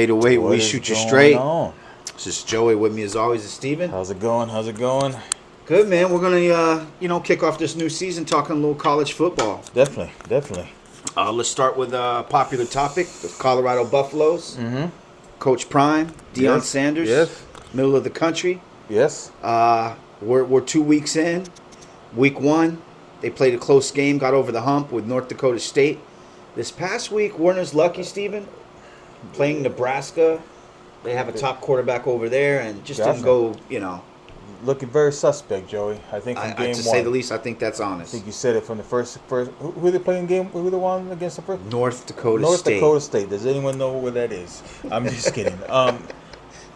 808, What we is shoot you going straight. on? This is Joey. With me as always is Steven. How's it going? How's it going? Good, man. We're gonna kick off this new season talking a little college football. Definitely, definitely. Let's start with a popular topic: the Colorado Buffaloes. Mm-hmm. Coach Prime, Deion Yes, Sanders, yes. middle of the country. Yes. We're 2 weeks in. Week 1, they played a close game, got over the hump with North Dakota State. This past week, Werner's lucky, Steven, playing Nebraska. They have a top quarterback over there, and just didn't go. Looking very suspect, Joey. I think from game To one. say the least, I think that's I honest. think you said it from the first. Who they playing game? Who they won against the first? North Dakota North State. Dakota State. Does anyone know where that is? I'm just kidding.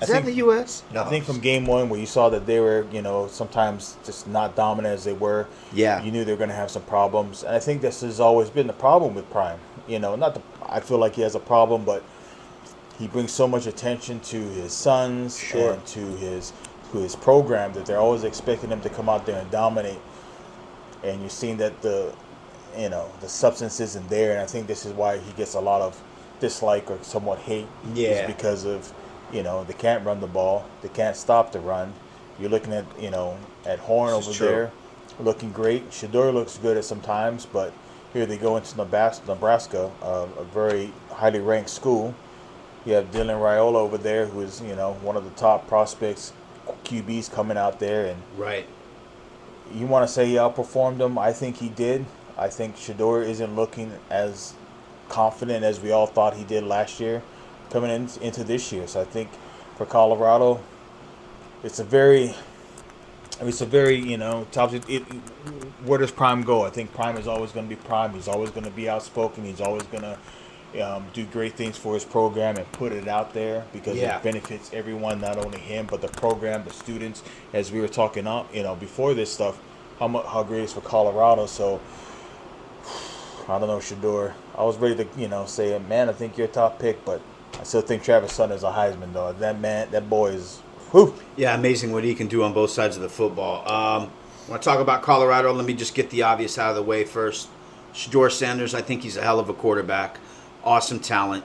Is that in the U.S.? No. I think from game one, where you saw that they were, sometimes just not dominant as they were. Yeah. You knew they were going to have some problems, and I think this has always been the problem with Prime. I feel like he has a problem, but he brings so much attention to his sons and to his program that they're always expecting him to come out there and dominate. And you're seeing that the substance isn't there, and I think this is why he gets a lot of dislike or somewhat hate. Yeah. Is because of they can't run the ball, they can't stop the run. You're looking at Horn over there, looking great. Shador looks good at some times, but here they go into Nebraska, a very highly ranked school. You have Dylan Raiola over there, who is one of the top prospects, QBs coming out there, and right. You want to say he outperformed them? I think he did. I think Shador isn't looking as confident as we all thought he did last year, coming into this year. So I think for Colorado, it's a very top. Where does Prime go? I think Prime is always going to be Prime. He's always going to be outspoken. He's always going to do great things for his program and put it out there because it benefits everyone, not only him but the program, the students. As we were talking before this stuff, how great it is for Colorado. So I don't know, Shador. I was ready to say, man, I think you're a top pick, but I still think Travis Sutton is a Heisman though. That boy is. Whew. Yeah, amazing what he can do on both sides of the football. When I talk about Colorado, let me just get the obvious out of the way first. Shador Sanders, I think he's a hell of a quarterback. Awesome talent.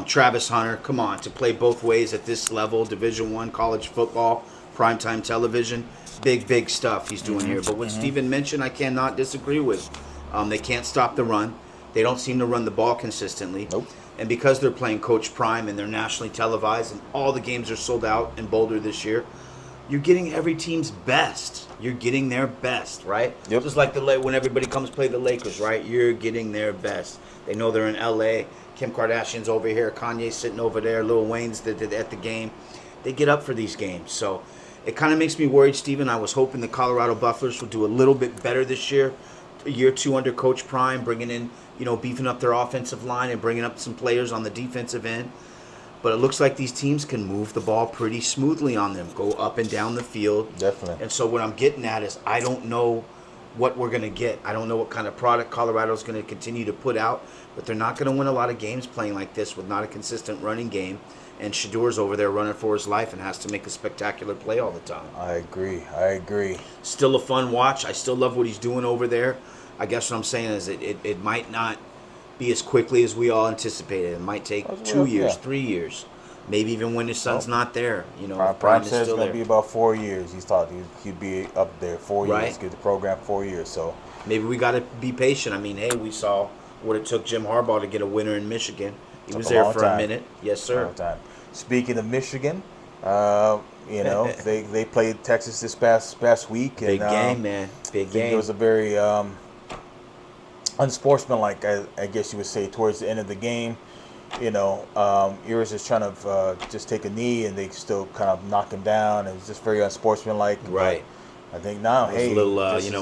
Travis Hunter, come on, to play both ways at this level, Division I college football, primetime television, big stuff he's doing here. But what Steven mentioned, I cannot disagree with. They can't stop the run. They don't seem to run the ball consistently. Nope. And because they're playing Coach Prime and they're nationally televised and all the games are sold out in Boulder this year, you're getting every team's best. You're getting their best, right? Yep. Just like when everybody comes play the Lakers, right? You're getting their best. They know they're in L.A. Kim Kardashian's over here. Kanye's sitting over there. Lil Wayne's at the game. They get up for these games. So it kind of makes me worried, Steven. I was hoping the Colorado Buffaloes would do a little bit better this year. Year 2 under Coach Prime, bringing in, beefing up their offensive line and bringing up some players on the defensive end. But it looks like these teams can move the ball pretty smoothly on them, go up and down the field. Definitely. And so what I'm getting at is I don't know what we're going to get. I don't know what kind of product Colorado's going to continue to put out, but they're not going to win a lot of games playing like this with not a consistent running game. And Shador's over there running for his life and has to make a spectacular play all the time. I agree. Still a fun watch. I still love what he's doing over there. I guess what I'm saying is it might not be as quickly as we all anticipated. It might take 2 years, 3 years, maybe even when his son's not there. Prime says it's going to be about 4 years. He thought he'd be up there 4 years, right. Give the program 4 years. So maybe we got to be patient. I mean, hey, we saw what it took Jim Harbaugh to get a winner in Michigan. He was there for a minute. Yes, sir. Long time. Speaking of Michigan, they played Texas this past week. Big game, man. Big game. It was a very unsportsmanlike, I guess you would say, towards the end of the game. Ewers is trying to just take a knee, and they still kind of knock him down. It was just very unsportsmanlike. Right. But I think now, hey, a little,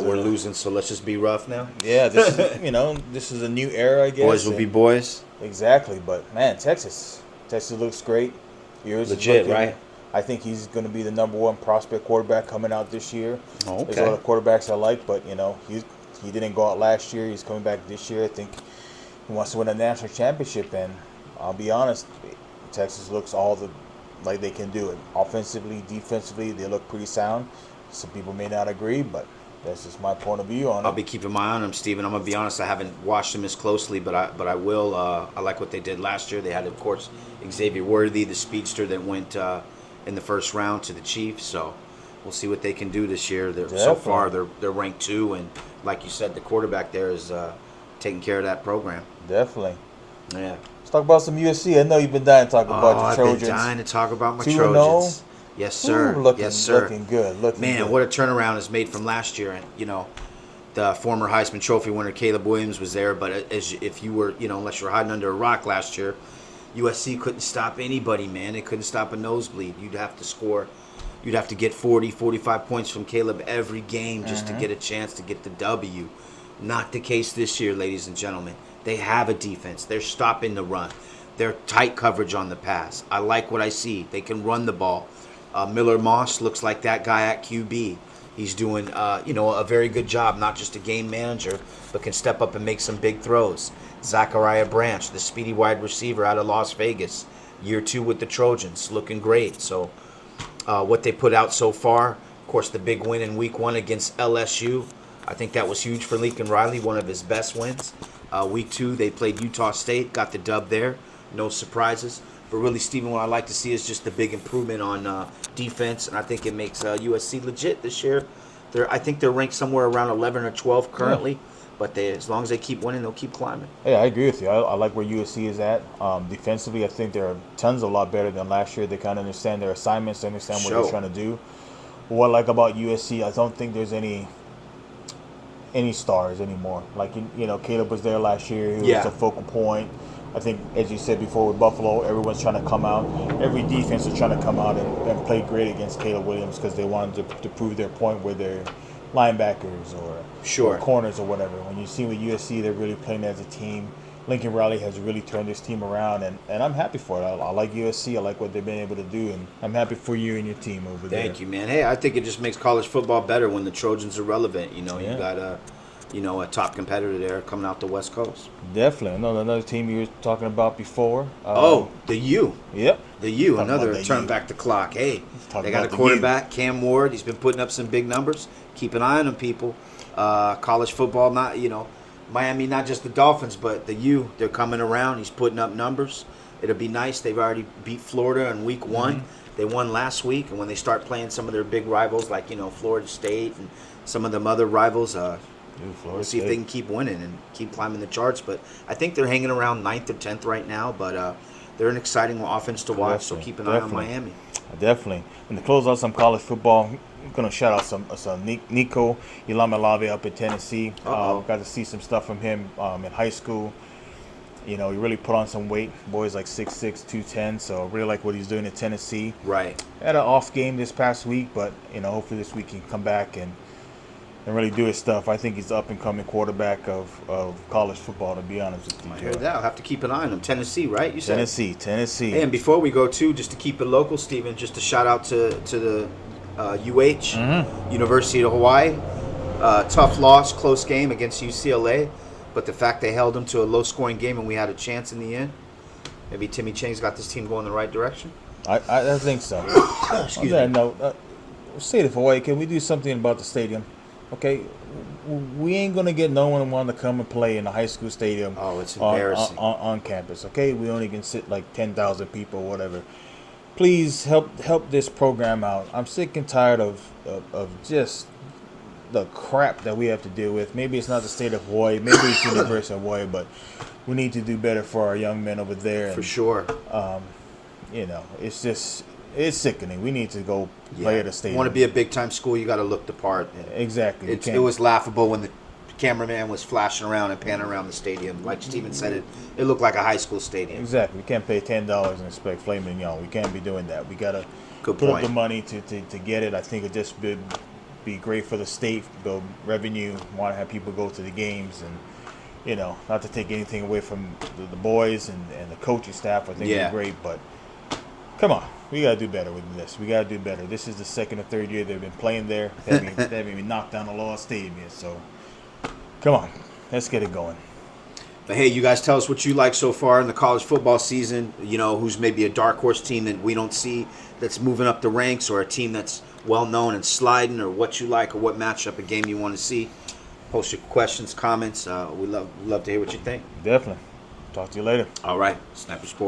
we're losing, so let's just be rough now. Yeah, this is, this is a new era, I guess. Boys will be boys. Exactly, but man, Texas looks great. Ewers legit, right? I think he's going to be the number 1 prospect quarterback coming out this year. Okay. There's a lot of quarterbacks I like, but he didn't go out last year. He's coming back this year. I think he wants to win a national championship, and I'll be honest, Texas looks like they can do it. Offensively, defensively, they look pretty sound. Some people may not agree, but That's just my point of view on it. I'll be keeping my eye on him, Steven. I'm gonna be honest. I haven't watched him as closely, but I will. I like what they did last year. They had, of course, Xavier Worthy, the speedster that went in the first round to the Chiefs. So we'll see what they can do this year. So far, they're ranked 2, and like you said, the quarterback there is taking care of that program. Definitely. Yeah. Let's talk about some USC. I know you've been dying to talk about your Trojans. I've been dying to talk about my 2-0. Trojans. Yes, sir. Looking, yes, sir. Looking good. Man, what a turnaround is made from last year. And, the former Heisman Trophy winner Caleb Williams was there. But if you were, unless you were hiding under a rock last year, USC couldn't stop anybody, man. They couldn't stop a nosebleed. You'd have to score. You'd have to get 40, 45 points from Caleb every game just to get a chance to get the W. Not the case this year, ladies and gentlemen. They have a defense. They're stopping the run. They're tight coverage on the pass. I like what I see. They can run the ball. Miller Moss looks like that guy at QB. He's doing, a very good job, not just a game manager, but can step up and make some big throws. Zachariah Branch, the speedy wide receiver out of Las Vegas, year 2 with the Trojans, looking great. So what they put out so far, of course, the big win in week 1 against LSU, I think that was huge for Lincoln Riley, one of his best wins. Week 2, they played Utah State, got the dub there. No surprises. But really, Steven, what I like to see is just the big improvement on defense, and I think it makes USC legit this year. I think they're ranked somewhere around 11 or 12 currently, but as long as they keep winning, they'll keep climbing. Yeah, I agree with you. I like where USC is at. Defensively, I think they're a lot better than last year. They kind of understand their assignments, they understand what they're trying to do. What I like about USC, I don't think there's any stars anymore. Like, Caleb was there last year. He was a focal point. I think, as you said before, with Buffalo, everyone's trying to come out. Every defense is trying to come out and play great against Caleb Williams because they wanted to prove their point with their linebackers or corners or whatever. When you see with USC, they're really playing as a team. Lincoln Riley has really turned this team around, and I'm happy for it. I like USC. I like what they've been able to do, and I'm happy for you and your team over there. Thank you, man. Hey, I think it just makes college football better when the Trojans are relevant. You got a top competitor there coming out the West Coast. Definitely. Another team you were talking about before. The U. Yep. The U, another turn back the clock. Hey, they got a quarterback, Cam Ward. He's been putting up some big numbers. Keep an eye on him, people. College football, Miami, not just the Dolphins, but the U. They're coming around. He's putting up numbers. It'll be nice. They've already beat Florida in week 1. They won last week, and when they start playing some of their big rivals, like Florida State and some of them other rivals, we'll see if they can keep winning and keep climbing the charts. But I think they're hanging around 9th or 10th right now. But they're an exciting offense to watch, so keep an eye on Miami. Definitely. And to close out some college football, I'm going to shout out some Nico Ilamalave up in Tennessee. Got to see some stuff from him in high school. He really put on some weight. Boy's like 6'6", 210, so I really like what he's doing in Tennessee. Right. Had an off game this past week, but hopefully this week he can come back and really do his stuff. I think he's the up-and-coming quarterback of college football, to be honest with you. I heard that. I'll have to keep an eye on him. Tennessee, right? You said? Tennessee. Hey, and before we go, too, just to keep it local, Steven, just a shout-out to the University of Hawaii. Tough loss, close game against UCLA, but the fact they held them to a low-scoring game and we had a chance in the end, maybe Timmy Chang's got this team going the right direction. I think so. Excuse me. No, State of Hawaii, can we do something about the stadium? Okay, we ain't gonna get no one want to come and play in a high school stadium. Oh, it's embarrassing on campus. Okay, we only can sit like 10,000 people, or whatever. Please help this program out. I'm sick and tired of just the crap that we have to deal with. Maybe it's not the state of Hawaii, maybe it's University of Hawaii, but we need to do better for our young men over there. For sure. It's sickening. We need to go play at a stadium. You want to be a big-time school, you got to look the part. Exactly. It was laughable when the cameraman was flashing around and panning around the stadium. Like Steven said, it looked like a high school stadium. Exactly. We can't pay $10 and expect flaming young. We can't be doing that. We got to put up the money to get it. I think it just be great for the state, build revenue, want to have people go to the games, and not to take anything away from the boys and the coaching staff. I think they're great, but come on. We got to do better with this. We got to do better. This is the second or third year they've been playing there. They haven't even knocked down the Lost Stadium yet. So, come on. Let's get it going. But hey, you guys tell us what you like so far in the college football season. You know, who's maybe a dark horse team that we don't see that's moving up the ranks, or a team that's well known and sliding, or what you like, or what matchup, a game you want to see. Post your questions, comments. We love to hear what you think. Definitely. Talk to you later. All right, Sniper Sports.